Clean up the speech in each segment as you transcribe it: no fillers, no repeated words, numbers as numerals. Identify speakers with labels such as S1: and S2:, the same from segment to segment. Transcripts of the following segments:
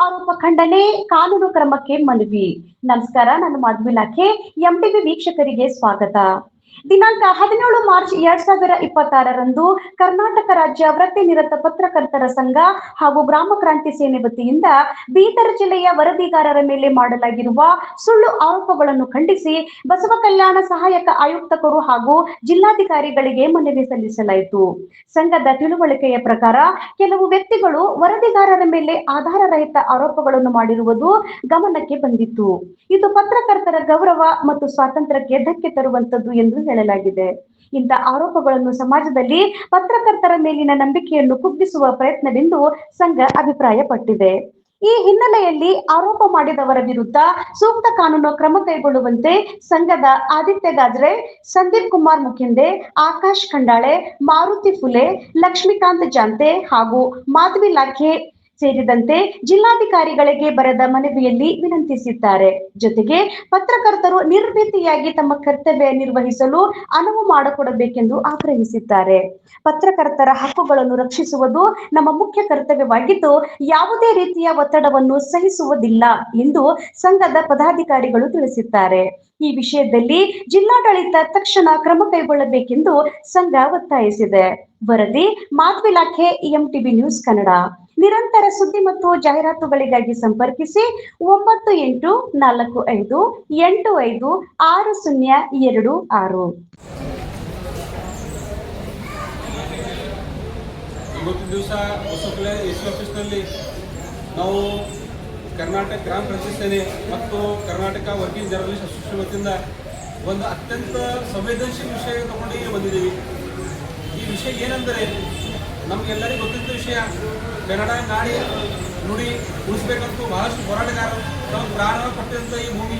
S1: ಆರೋಪ ಖಂಡನೆ, ಕಾನೂನು ಕ್ರಮಕ್ಕೆ ಮನವಿ. ನಮಸ್ಕಾರ, ನಾನು ಮಾಧವಿ ಲಾಖೆ. ಎಂಟಿವಿ ವೀಕ್ಷಕರಿಗೆ ಸ್ವಾಗತ. ದಿನಾಂಕ 17 ಮಾರ್ಚ್ 2026ರಂದು ಕರ್ನಾಟಕ ರಾಜ್ಯ ವೃತ್ತಿ ನಿರತ ಪತ್ರಕರ್ತರ ಸಂಘ ಹಾಗೂ ಗ್ರಾಮ ಕ್ರಾಂತಿ ಸೇನೆ ವತಿಯಿಂದ ಬೀದರ್ ಜಿಲ್ಲೆಯ ವರದಿಗಾರರ ಮೇಲೆ ಮಾಡಲಾಗಿರುವ ಸುಳ್ಳು ಆರೋಪಗಳನ್ನು ಖಂಡಿಸಿ ಬಸವ ಕಲ್ಯಾಣ ಸಹಾಯಕ ಆಯುಕ್ತರು ಹಾಗೂ ಜಿಲ್ಲಾಧಿಕಾರಿಗಳಿಗೆ ಮನವಿ ಸಲ್ಲಿಸಲಾಯಿತು. ಸಂಘದ ತಿಳುವಳಿಕೆಯ ಪ್ರಕಾರ ಕೆಲವು ವ್ಯಕ್ತಿಗಳು ವರದಿಗಾರರ ಮೇಲೆ ಆಧಾರರಹಿತ ಆರೋಪಗಳನ್ನು ಮಾಡಿರುವುದು ಗಮನಕ್ಕೆ ಬಂದಿತ್ತು. ಇದು ಪತ್ರಕರ್ತರ ಗೌರವ ಮತ್ತು ಸ್ವಾತಂತ್ರ್ಯಕ್ಕೆ ಧಕ್ಕೆ ತರುವಂತದ್ದು ಎಂದು ಹೇಳಲಾಗಿದೆ. ಇಂಥ ಆರೋಪಗಳನ್ನು ಸಮಾಜದಲ್ಲಿ ಪತ್ರಕರ್ತರ ಮೇಲಿನ ನಂಬಿಕೆಯನ್ನು ಕುಗ್ಗಿಸುವ ಪ್ರಯತ್ನವೆಂದು ಸಂಘ ಅಭಿಪ್ರಾಯಪಟ್ಟಿದೆ. ಈ ಹಿನ್ನೆಲೆಯಲ್ಲಿ ಆರೋಪ ಮಾಡಿದವರ ವಿರುದ್ಧ ಸೂಕ್ತ ಕಾನೂನು ಕ್ರಮ ಕೈಗೊಳ್ಳುವಂತೆ ಸಂಘದ ಆದಿತ್ಯ ಗಾಜ್ರೆ, ಸಂದೀಪ್ ಕುಮಾರ್ ಮುಖಿಂದೆ, ಆಕಾಶ್ ಖಂಡಾಳೆ, ಮಾರುತಿ ಫುಲೆ, ಲಕ್ಷ್ಮೀಕಾಂತ್ ಜಾಂತೆ ಹಾಗೂ ಮಾಧವಿ ಲಾಖೆ ಸೇರಿದಂತೆ ಜಿಲ್ಲಾಧಿಕಾರಿಗಳಿಗೆ ಬರೆದ ಮನವಿಯಲ್ಲಿ ವಿನಂತಿಸಿದ್ದಾರೆ. ಜೊತೆಗೆ ಪತ್ರಕರ್ತರು ನಿರ್ಭೀತಿಯಾಗಿ ತಮ್ಮ ಕರ್ತವ್ಯ ನಿರ್ವಹಿಸಲು ಅನುವು ಮಾಡಿಕೊಡಬೇಕೆಂದು ಆಗ್ರಹಿಸಿದ್ದಾರೆ. ಪತ್ರಕರ್ತರ ಹಕ್ಕುಗಳನ್ನು ರಕ್ಷಿಸುವುದು ನಮ್ಮ ಮುಖ್ಯ ಕರ್ತವ್ಯವಾಗಿದ್ದು, ಯಾವುದೇ ರೀತಿಯ ಒತ್ತಡವನ್ನು ಸಹಿಸುವುದಿಲ್ಲ ಎಂದು ಸಂಘದ ಪದಾಧಿಕಾರಿಗಳು ತಿಳಿಸಿದ್ದಾರೆ. ಈ ವಿಷಯದಲ್ಲಿ ಜಿಲ್ಲಾಡಳಿತ ತಕ್ಷಣ ಕ್ರಮ ಕೈಗೊಳ್ಳಬೇಕೆಂದು ಸಂಘ ಒತ್ತಾಯಿಸಿದೆ. ವರದಿ ಮಾಧವಿ ಲಾಖೆ, ಎಂಟಿವಿ ನ್ಯೂಸ್ ಕನ್ನಡ. ನಿರಂತರ ಸುದ್ದಿ ಮತ್ತು ಜಾಹೀರಾತುಗಳಿಗಾಗಿ ಸಂಪರ್ಕಿಸಿ 9845856026.
S2: ಇವತ್ತಿನ ದಿವಸ ಹೊಸಕಲೆ ಎಸ್ ಆಫೀಸ್ನಲ್ಲಿ ನಾವು ಕರ್ನಾಟಕ ಗ್ರಾಮ ಕ್ರಾಂತಿ ಸೇನೆ ಮತ್ತು ಕರ್ನಾಟಕ ವರ್ಕಿಂಗ್ ಜರ್ನಲಿಸ್ಟ್ ಅಸೋಸಿಯೇಷನ್ ವತಿಯಿಂದ ಒಂದು ಅತ್ಯಂತ ಸಂವೇದನಶೀಲ ವಿಷಯ ತಗೊಂಡು ಇಲ್ಲಿ ಬಂದಿದ್ದೀವಿ. ಈ ವಿಷಯ ಏನೆಂದರೆ, ನಮಗೆಲ್ಲರಿಗೂ ಗೊತ್ತಿದ್ದ ವಿಷಯ, ಕನ್ನಡ ನಾಡಿ ನುಡಿ ಉಳಿಸ್ಬೇಕಂತೂ ಬಹಳಷ್ಟು ಹೋರಾಟಗಾರರು ನಾವು ಪ್ರಾಣ ಕೊಟ್ಟಿದ್ದಂಥ ಈ ಭೂಮಿ,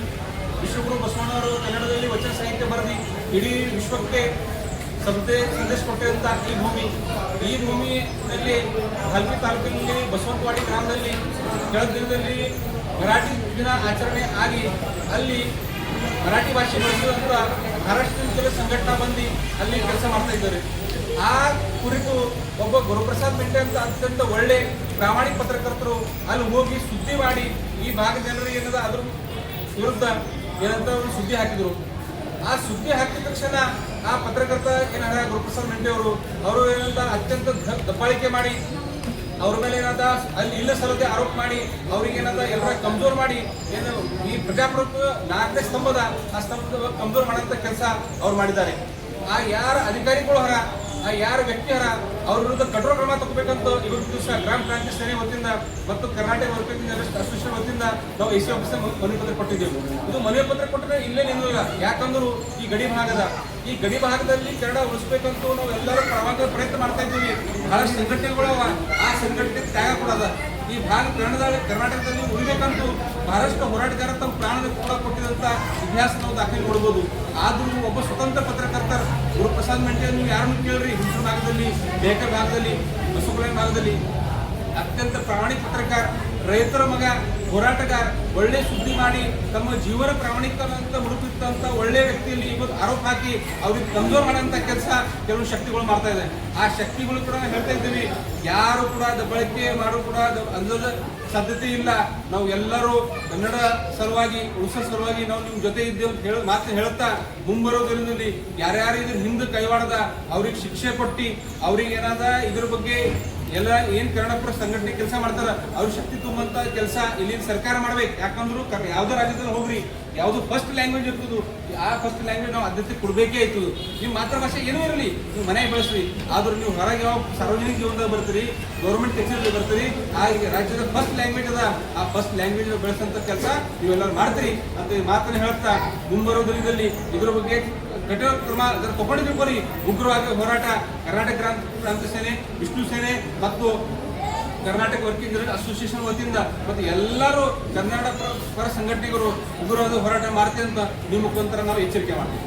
S2: ವಿಶ್ವಗುರು ಬಸವಣ್ಣವರು ಕನ್ನಡದಲ್ಲಿ ವಚನ ಸಾಹಿತ್ಯ ಬರೆದಿ ಇಡೀ ವಿಶ್ವಕ್ಕೆ ಸಂದೇಶ ಕೊಟ್ಟಿದ್ದಂಥ ಈ ಭೂಮಿಯಲ್ಲಿ ಹಲ್ಪಿ ತಾಲೂಕಿನಲ್ಲಿ ಬಸವಂತವಾಡಿ ಗ್ರಾಮದಲ್ಲಿ ಕೆಳ ದಿನದಲ್ಲಿ ಮರಾಠಿ ದಿನ ಆಚರಣೆ ಆಗಿ ಅಲ್ಲಿ ಮರಾಠಿ ಭಾಷೆ ಬಳಸುವಂಥ ಮಹಾರಾಷ್ಟ್ರದ ಕೆಲವು ಸಂಘಟನಾ ಬಂದು ಅಲ್ಲಿ ಕೆಲಸ ಮಾಡ್ತಾ ಇದ್ದಾರೆ. ಆ ಕುರಿತು ಒಬ್ಬ ಗುರುಪ್ರಸಾದ್ ಮೆಂಟೆ ಅಂತ ಅತ್ಯಂತ ಒಳ್ಳೆ ಪ್ರಾಮಾಣಿಕ ಪತ್ರಕರ್ತರು ಅಲ್ಲಿ ಹೋಗಿ ಸುದ್ದಿ ಮಾಡಿ ಈ ಭಾಗದ ಜನರಿಗೆ ಏನದ ಅದ್ರ ವಿರುದ್ಧ ಏನಂತ ಒಂದು ಸುದ್ದಿ ಹಾಕಿದರು. ಆ ಸುದ್ದಿ ಹಾಕಿದ ತಕ್ಷಣ ಆ ಪತ್ರಕರ್ತ ಏನಾದ ಗುರುಪ್ರಸಾದ್ ಮೆಂಟೆ ಅವರು ಏನಂತ ಅತ್ಯಂತ ದಬ್ಬಾಳಿಕೆ ಮಾಡಿ ಅವ್ರ ಮೇಲೆ ಏನಾದ ಅಲ್ಲಿ ಇಲ್ಲ ಸಲ್ಲದೆ ಆರೋಪ ಮಾಡಿ ಅವ್ರಿಗೆ ಏನಾದ ಎಲ್ಲರ ಕಮ್ಜೋರ್ ಮಾಡಿ ಏನು ಈ ಪ್ರಜಾಪ್ರಭುತ್ವ 4ನೇ ಸ್ತಂಭದ ಆ ಸ್ತಂಭದ ಕಮ್ಜೋರ್ ಮಾಡೋಂಥ ಕೆಲಸ ಅವ್ರು ಮಾಡಿದ್ದಾರೆ. ಆ ಯಾರ ಅಧಿಕಾರಿಗಳು ಹರ, ಆ ಯಾರ ವ್ಯಕ್ತಿ ಹರ, ಅವ್ರ ವಿರುದ್ಧ ಕಠೋರ ಕ್ರಮ ತಗೋಬೇಕಂತ ಇವತ್ತು ದಿವಸ ಗ್ರಾಮ ಕ್ರಾಂತಿ ಸೇನೆ ವತಿಯಿಂದ ಮತ್ತು ಕರ್ನಾಟಕ ವರ್ಕಿಂಗ್ ಜರ್ನಲಿಸ್ಟ್ ಅಸೋಸಿಯೇಷನ್ ವತಿಯಿಂದ ನಾವು ಎಸ್ ಸಿ ಆಫೀಸ್ ಮನವಿ ಪತ್ರ ಕೊಟ್ಟಿದ್ದೇವೆ. ಇದು ಮನವಿ ಪತ್ರ ಕೊಟ್ಟರೆ ಇಲ್ಲೇ ನಿಲ್ಲಲ್ಲ. ಯಾಕಂದ್ರು ಈ ಗಡಿ ಭಾಗದಲ್ಲಿ ಕನ್ನಡ ಉಳಿಸ್ಬೇಕಂತೂ ನಾವು ಎಲ್ಲರೂ ಪ್ರವಾಹ ಪ್ರಯತ್ನ ಮಾಡ್ತಾ ಇದ್ದೀವಿ. ಬಹಳಷ್ಟು ಸಂಘಟನೆಗಳು ಆ ಸಂಘಟನೆ ತ್ಯಾಗ ಕೊಡೋದ ಈ ಭಾಗ ಕರ್ನಾಟಕದಲ್ಲಿ ಉಳಿಬೇಕಂತೂ ಬಹಳಷ್ಟು ಹೋರಾಟಗಾರ ತಮ್ಮ ಪ್ರಾಣದ ಕೂಡ ಕೊಟ್ಟಿದಂಥ ಇತಿಹಾಸ ನಾವು ದಾಖಲೆ ನೋಡ್ಬೋದು. ಆದರೂ ಒಬ್ಬ ಸ್ವತಂತ್ರ ಪತ್ರಕರ್ತರ ಗುರುಪ್ರಸಾದ್ ಮೆಂಟೆ ನೀವು ಯಾರನ್ನು ಕೇಳ್ರಿ, ಹುಣಸೂರು ಭಾಗದಲ್ಲಿ, ಬೇಕರ್ ಭಾಗದಲ್ಲಿ, ಬಸವಕಲ್ಯಾಣ ಭಾಗದಲ್ಲಿ ಅತ್ಯಂತ ಪ್ರಾಮಾಣಿಕ ಪತ್ರಕಾರ, ರೈತರ ಮಗ, ಹೋರಾಟಗಾರ, ಒಳ್ಳೆ ಸುದ್ದಿ ಮಾಡಿ ತಮ್ಮ ಜೀವನ ಪ್ರಾಮಾಣಿಕತೆ ಹುಡುಕಿದಂಥ ಒಳ್ಳೆ ವ್ಯಕ್ತಿಯಲ್ಲಿ ಇವತ್ತು ಆರೋಪ ಹಾಕಿ ಅವ್ರಿಗೆ ಕಮ್ಜೋರ್ ಮಾಡೋಂಥ ಕೆಲಸ ಕೆಲವು ಶಕ್ತಿಗಳು ಮಾಡ್ತಾ ಇದೆ. ಆ ಶಕ್ತಿಗಳು ಕೂಡ ಹೇಳ್ತಾ ಇದ್ದೀವಿ, ಯಾರು ಕೂಡ ದಬ್ಬಳಿಕೆ ಮಾಡೋ ಕೂಡ ಅಂದದ ಸಾಧ್ಯತೆ ಇಲ್ಲ. ನಾವು ಎಲ್ಲರೂ ಕನ್ನಡ ಸಲುವಾಗಿ ಉಳಿಸೋ ಸಲುವಾಗಿ ನಾವು ನಿಮ್ಮ ಜೊತೆ ಇದ್ದೇವೆ ಅಂತ ಮಾತು ಹೇಳುತ್ತಾ ಮುಂಬರೋ ದಿನದಲ್ಲಿ ಯಾರ್ಯಾರು ಇದ್ರ ಹಿಂದೆ ಕೈವಾಡದ ಅವ್ರಿಗೆ ಶಿಕ್ಷೆ ಕೊಟ್ಟು ಅವ್ರಿಗೆ ಏನಾದ ಇದ್ರ ಬಗ್ಗೆ ಎಲ್ಲ ಏನು ಕನ್ನಡಪುರ ಸಂಘಟನೆ ಕೆಲಸ ಮಾಡ್ತಾರ ಅವ್ರ ಶಕ್ತಿ ತುಂಬಂತ ಕೆಲಸ ಇಲ್ಲಿನ ಸರ್ಕಾರ ಮಾಡ್ಬೇಕು. ಯಾಕಂದ್ರು ಯಾವುದೇ ರಾಜ್ಯದಲ್ಲಿ ಹೋಗ್ರಿ, ಯಾವುದು ಫಸ್ಟ್ ಲ್ಯಾಂಗ್ವೇಜ್ ಇರ್ತದೆ ಆ ಫಸ್ಟ್ ಲ್ಯಾಂಗ್ವೇಜ್ ನಾವು ಆದ್ಯತೆ ಕೊಡಬೇಕೇ ಆಯ್ತದೆ. ನಿಮ್ಮ ಮಾತೃಭಾಷೆ ಏನೂ ಇರಲಿ, ನೀವು ಮನೆಗೆ ಬೆಳೆಸ್ರಿ, ಆದ್ರೂ ನೀವು ಹೊರಗೆ ಯಾವ ಸಾರ್ವಜನಿಕ ಜೀವನದಾಗ ಬರ್ತೀರಿ, ಗೌರ್ಮೆಂಟ್ ಕಚೇರಿಯಲ್ಲಿ ಬರ್ತೀರಿ, ಆ ರಾಜ್ಯದ ಫಸ್ಟ್ ಲ್ಯಾಂಗ್ವೇಜ್ ಅದ, ಆ ಫಸ್ಟ್ ಲ್ಯಾಂಗ್ವೇಜ್ ಬೆಳೆಸಂತ ಕೆಲಸ ನೀವೆಲ್ಲರೂ ಮಾಡ್ತೀರಿ ಅಂತ ಮಾತನ್ನು ಹೇಳ್ತಾ ಮುಂಬರೋ ದಿನದಲ್ಲಿ ಇದ್ರ ಬಗ್ಗೆ ಕಠೋರ ಕ್ರಮ ತಗೊಂಡಿದ್ರು ಬರೀ ಉಗ್ರವಾದ ಹೋರಾಟ ಕರ್ನಾಟಕ ಕ್ರಾಂತಿ ಸೇನೆ, ವಿಷ್ಣು ಸೇನೆ ಮತ್ತು ಕರ್ನಾಟಕ ವರ್ಕಿಂಗ್ ಜರ್ನಲಿಸ್ಟ್ ಅಸೋಸಿಯೇಷನ್ ವತಿಯಿಂದ ಮತ್ತು ಎಲ್ಲರೂ ಕನ್ನಡ ಪರ ಸಂಘಟನೆಗಳು ಉಗ್ರವಾದ ಹೋರಾಟ ಮಾಡ್ತೀವಿ ಅಂತ ನಿಮ್ಮ ಮುಖಾಂತರ ನಾವು ಎಚ್ಚರಿಕೆ ಮಾಡ್ತೀವಿ.